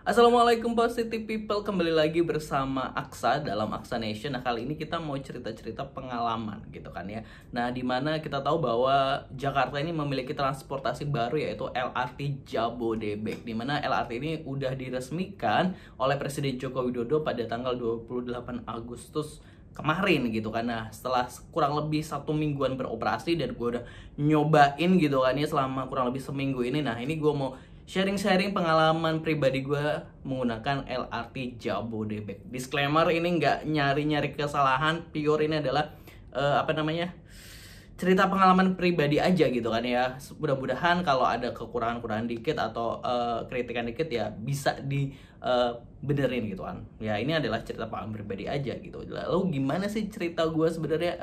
Assalamualaikum positive people, kembali lagi bersama Aksa dalam Aksa Nation. Nah, kali ini kita mau cerita-cerita pengalaman gitu kan ya. Nah, dimana kita tahu bahwa Jakarta ini memiliki transportasi baru yaitu LRT Jabodebek. Dimana LRT ini udah diresmikan oleh Presiden Joko Widodo pada tanggal 28 Agustus kemarin gitu kan. Nah, setelah kurang lebih 1 mingguan beroperasi dan gue udah nyobain gitu kan ya selama kurang lebih seminggu ini. Nah, ini gue mau sharing-sharing pengalaman pribadi gue menggunakan LRT Jabodebek. Disclaimer, ini nggak nyari-nyari kesalahan, pure ini adalah cerita pengalaman pribadi aja gitu kan ya. Mudah-mudahan kalau ada kekurangan-kekurangan dikit atau kritikan dikit ya bisa di benerin gitu kan. Ya ini adalah cerita pengalaman pribadi aja gitu. Lalu gimana sih cerita gue sebenarnya,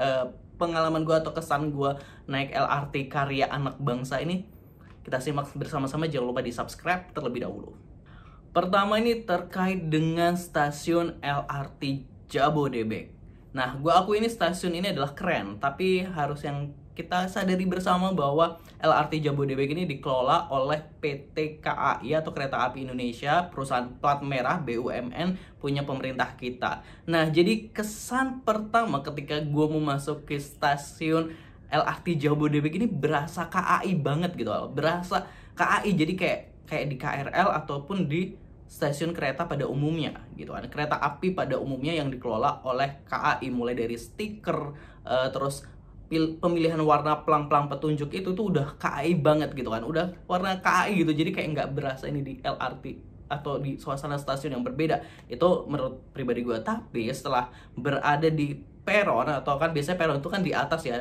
pengalaman gue atau kesan gue naik LRT karya anak bangsa ini? Kita simak bersama-sama, jangan lupa di subscribe terlebih dahulu. Pertama ini terkait dengan stasiun LRT Jabodebek. Nah, gue aku ini stasiun ini adalah keren, tapi harus yang kita sadari bersama bahwa LRT Jabodebek ini dikelola oleh PT KAI atau Kereta Api Indonesia, perusahaan plat merah BUMN punya pemerintah kita. Nah, jadi kesan pertama ketika gue mau masuk ke stasiun LRT Jabodebek ini berasa KAI banget gitu loh. Berasa KAI, jadi kayak di KRL ataupun di stasiun kereta pada umumnya gitu kan. Kereta api pada umumnya yang dikelola oleh KAI, mulai dari stiker, terus pemilihan warna pelang-pelang petunjuk itu tuh udah KAI banget gitu kan. Udah warna KAI gitu. Jadi kayak nggak berasa ini di LRT atau di suasana stasiun yang berbeda. Itu menurut pribadi gue. Tapi setelah berada di peron, atau kan biasanya peron itu kan di atas ya,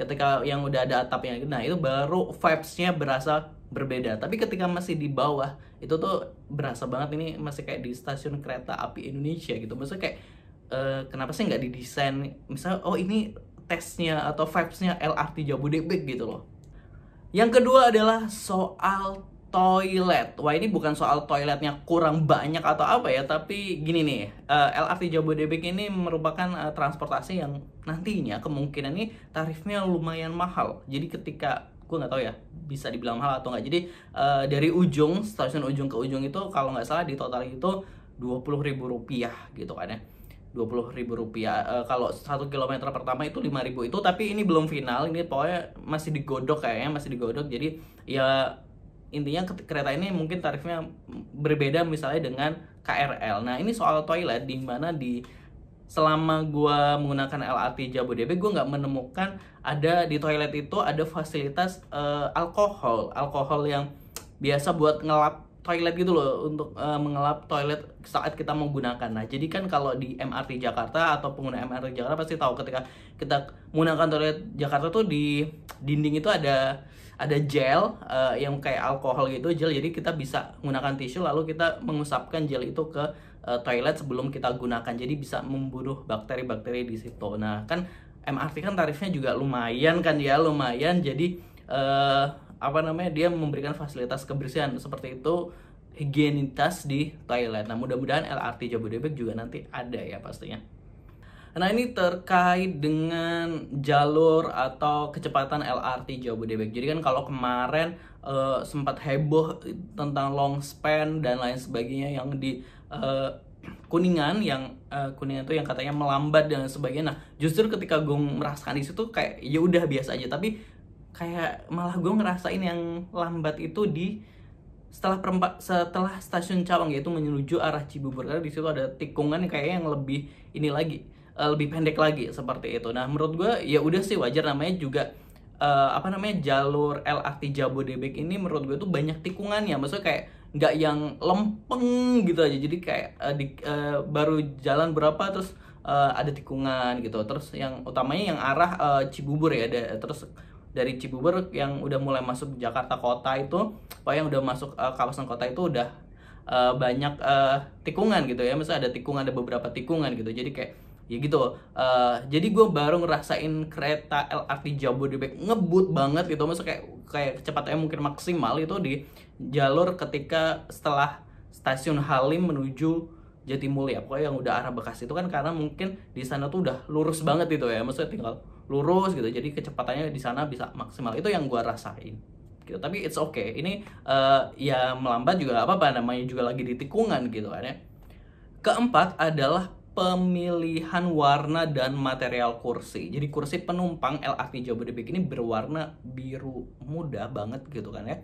ketika yang udah ada atapnya, nah itu baru vibes-nya berasa berbeda. Tapi ketika masih di bawah, itu tuh berasa banget ini masih kayak di stasiun kereta api Indonesia gitu. Maksudnya kayak kenapa sih nggak didesain misalnya, oh ini tesnya atau vibes-nya LRT Jabodebek gitu loh. Yang kedua adalah soal toilet. Wah, ini bukan soal toiletnya kurang banyak atau apa ya, tapi gini nih, LRT Jabodebek ini merupakan transportasi yang nantinya kemungkinan ini tarifnya lumayan mahal. Jadi ketika, gue nggak tahu ya bisa dibilang mahal atau nggak. Jadi dari ujung stasiun ujung ke ujung itu kalau nggak salah di total itu Rp20.000 gitu kan ya. Rp20.000. Kalau 1 kilometer pertama itu 5.000 itu, tapi ini belum final, ini pokoknya masih digodok, kayaknya masih digodok. Jadi ya intinya kereta ini mungkin tarifnya berbeda misalnya dengan KRL. Nah, ini soal toilet, di mana di selama gue menggunakan LRT Jabodebek, gue nggak menemukan ada di toilet itu ada fasilitas alkohol yang biasa buat ngelap toilet gitu loh, untuk mengelap toilet saat kita menggunakan. Nah, jadi kan kalau di MRT Jakarta atau pengguna MRT Jakarta pasti tahu ketika kita menggunakan toilet Jakarta tuh di dinding itu ada gel, yang kayak alkohol gitu, gel. Jadi kita bisa menggunakan tisu lalu kita mengusapkan gel itu ke toilet sebelum kita gunakan. Jadi bisa membunuh bakteri-bakteri di situ. Nah, kan MRT kan tarifnya juga lumayan kan ya, lumayan. Jadi dia memberikan fasilitas kebersihan seperti itu, higienitas di toilet. Nah, mudah-mudahan LRT Jabodebek juga nanti ada ya pastinya. Nah, ini terkait dengan jalur atau kecepatan LRT Jabodebek. Jadi kan kalau kemarin sempat heboh tentang long span dan lain sebagainya yang di Kuningan, Kuningan itu yang katanya melambat dan sebagainya. Nah, justru ketika gue merasakan di situ kayak ya udah biasa aja, tapi kayak malah gue ngerasain yang lambat itu di setelah stasiun Cawang, yaitu menuju arah Cibubur, karena di situ ada tikungan kayaknya yang lebih ini lagi, lebih pendek lagi seperti itu. Nah, menurut gue ya udah sih wajar, namanya juga jalur LRT Jabodebek ini menurut gue tuh banyak tikungannya. Maksudnya kayak nggak yang lempeng gitu aja. Jadi kayak baru jalan berapa terus ada tikungan gitu. Terus yang utamanya yang arah Cibubur ya, terus dari Cibubur yang udah mulai masuk Jakarta Kota itu, yang udah masuk kawasan kota itu udah banyak tikungan gitu ya. Misalnya ada tikungan, ada beberapa tikungan gitu. Jadi kayak ya gitu. Jadi gue baru ngerasain kereta LRT Jabodebek ngebut banget gitu. Maksudnya kayak kecepatannya mungkin maksimal itu di jalur ketika setelah stasiun Halim menuju Jatimulya, pokoknya yang udah arah Bekasi itu kan, karena mungkin di sana tuh udah lurus banget gitu ya, maksudnya tinggal lurus gitu, jadi kecepatannya di sana bisa maksimal. Itu yang gua rasain gitu. Tapi it's okay, ini ya melambat juga gak apa-apa, namanya juga lagi di tikungan gitu kan ya. Keempat adalah pemilihan warna dan material kursi. Jadi kursi penumpang LRT Jabodebek ini berwarna biru muda banget gitu kan ya.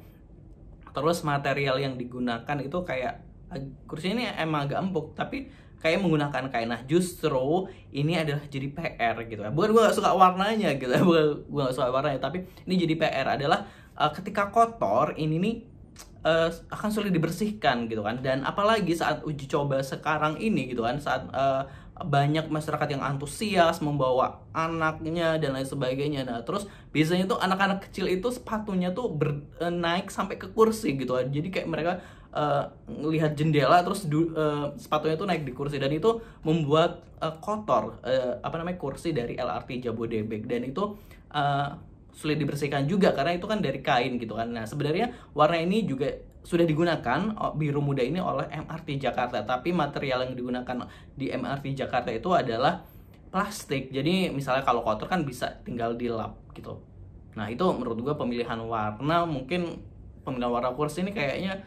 Terus material yang digunakan itu kayak kursi ini emang agak empuk tapi kayak menggunakan kain. Nah justru ini adalah jadi PR gitu ya. Bukan gue gak suka warnanya gitu ya, bukan gue gak suka warnanya, tapi ini jadi PR adalah ketika kotor ini nih akan sulit dibersihkan gitu kan. Dan apalagi saat uji coba sekarang ini gitu kan, saat banyak masyarakat yang antusias membawa anaknya dan lain sebagainya. Nah terus biasanya tuh anak-anak kecil itu sepatunya tuh naik sampai ke kursi gitu kan. Jadi kayak mereka ngelihat jendela terus sepatunya tuh naik di kursi, dan itu membuat kotor kursi dari LRT Jabodebek, dan itu sulit dibersihkan juga karena itu kan dari kain gitu kan. Nah sebenarnya warna ini juga sudah digunakan biru muda ini oleh MRT Jakarta, tapi material yang digunakan di MRT Jakarta itu adalah plastik. Jadi misalnya kalau kotor kan bisa tinggal dilap gitu. Nah itu menurut gue pemilihan warna, mungkin pemilihan warna kursi ini kayaknya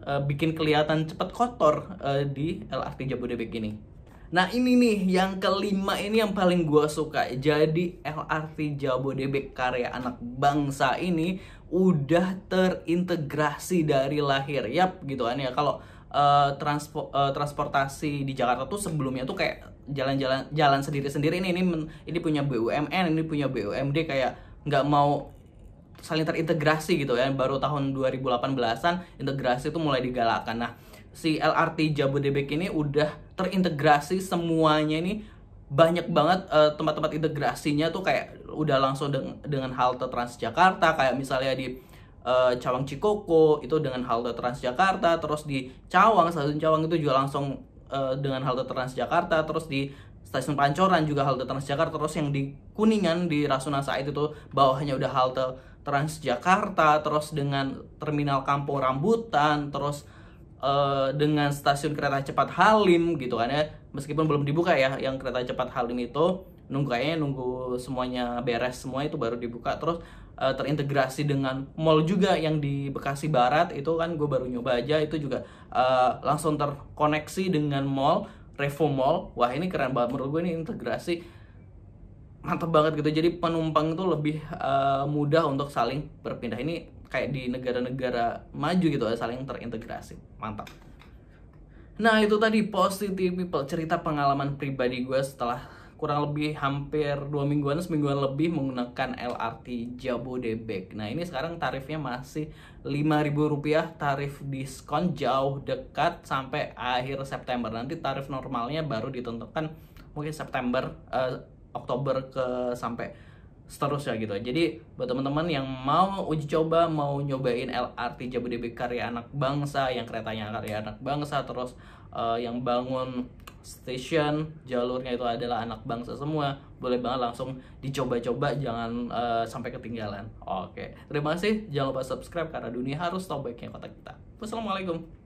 bikin kelihatan cepat kotor di LRT Jabodebek ini. Nah ini nih yang kelima, ini yang paling gue suka. Jadi LRT Jabodebek karya anak bangsa ini udah terintegrasi dari lahir. Yap gitu kan ya. Kalau transportasi di Jakarta tuh sebelumnya tuh kayak jalan sendiri-sendiri. Ini punya BUMN, ini punya BUMD, kayak nggak mau saling terintegrasi gitu ya. Baru tahun 2018-an integrasi itu mulai digalakkan. Nah si LRT Jabodebek ini udah terintegrasi semuanya, ini banyak banget tempat-tempat integrasinya tuh, kayak udah langsung dengan halte Transjakarta, kayak misalnya di Cawang Cikoko itu dengan halte Transjakarta, terus di stasiun Cawang itu juga langsung dengan halte Transjakarta, terus di stasiun Pancoran juga halte Transjakarta, terus yang di Kuningan di Rasuna Said itu bawahnya udah halte Transjakarta, terus dengan terminal Kampung Rambutan, terus dengan stasiun kereta cepat Halim gitu kan ya. Meskipun belum dibuka ya yang kereta cepat Halim itu, nunggu semuanya beres semua itu baru dibuka. Terus terintegrasi dengan mall juga yang di Bekasi Barat itu kan gue baru nyoba aja, itu juga langsung terkoneksi dengan mall Revo Mall. Wah ini keren banget menurut gue, ini integrasi mantap banget gitu. Jadi penumpang itu lebih mudah untuk saling berpindah. Ini kayak di negara-negara maju gitu ya, saling terintegrasi. Mantap. Nah itu tadi Positive People, cerita pengalaman pribadi gue setelah kurang lebih hampir 2 mingguan, semingguan lebih menggunakan LRT Jabodebek. Nah ini sekarang tarifnya masih Rp5.000, tarif diskon jauh dekat sampai akhir September. Nanti tarif normalnya baru ditentukan mungkin September, Oktober sampai seterusnya gitu. Jadi buat teman-teman yang mau uji coba, mau nyobain LRT Jabodebek karya anak bangsa, yang keretanya karya anak bangsa, terus yang bangun station jalurnya itu adalah anak bangsa semua, boleh banget langsung dicoba-coba, jangan sampai ketinggalan. Oke, terima kasih, jangan lupa subscribe karena dunia harus tahu baiknya kota kita. Wassalamualaikum.